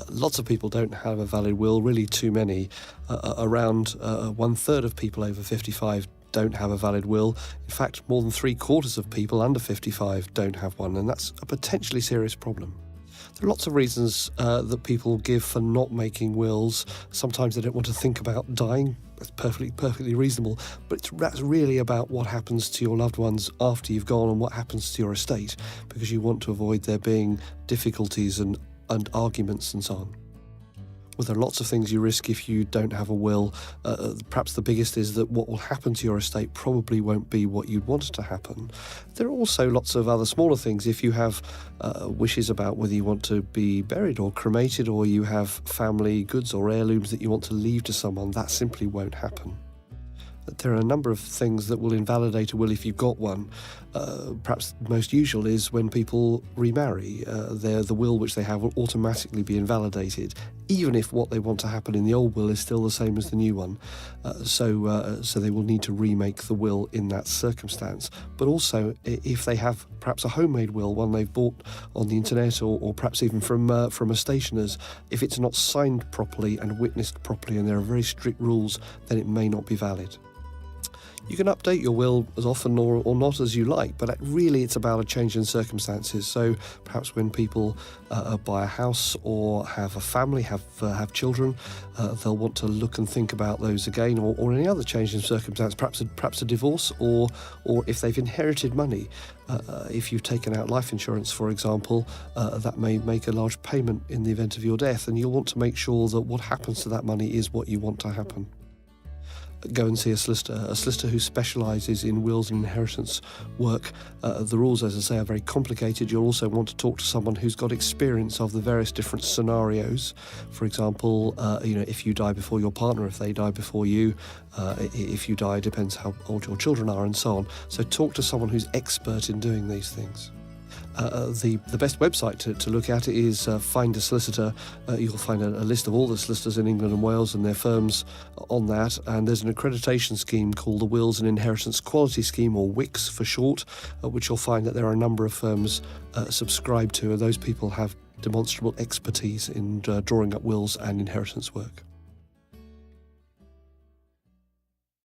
Lots of people don't have a valid will, really too many. Around 1/3 of people over 55 don't have a valid will. In fact, more than 3/4 of people under 55 don't have one, and that's a potentially serious problem. There are lots of reasons that people give for not making wills. Sometimes they don't want to think about dying. That's perfectly reasonable. But that's really about what happens to your loved ones after you've gone and what happens to your estate, because you want to avoid there being difficulties and arguments and so on. Well, there are lots of things you risk if you don't have a will. Perhaps the biggest is that what will happen to your estate probably won't be what you'd want to happen. There are also lots of other smaller things. If you have wishes about whether you want to be buried or cremated, or you have family goods or heirlooms that you want to leave to someone, that simply won't happen. There are a number of things that will invalidate a will if you've got one. Perhaps the most usual is when people remarry. The will which they have will automatically be invalidated, even if what they want to happen in the old will is still the same as the new one. So they will need to remake the will in that circumstance. But also, if they have perhaps a homemade will, one they've bought on the internet or perhaps even from a stationer's, if it's not signed properly and witnessed properly, and there are very strict rules, then it may not be valid. You can update your will as often or not as you like, but really it's about a change in circumstances. So perhaps when people buy a house or have a family, have children, they'll want to look and think about those again, or any other change in circumstance, perhaps a divorce, or if they've inherited money. If you've taken out life insurance, for example, that may make a large payment in the event of your death, and you'll want to make sure that what happens to that money is what you want to happen. Go and see a solicitor who specialises in wills and inheritance work. The rules, as I say, are very complicated. You'll also want to talk to someone who's got experience of the various different scenarios. For example, if you die before your partner, if they die before you, if you die, depends how old your children are, and so on. So talk to someone who's expert in doing these things. The best website to look at is Find a Solicitor. You'll find a list of all the solicitors in England and Wales and their firms on that, and there's an accreditation scheme called the Wills and Inheritance Quality Scheme, or WICS for short, which you'll find that there are a number of firms subscribed to, and those people have demonstrable expertise in drawing up wills and inheritance work.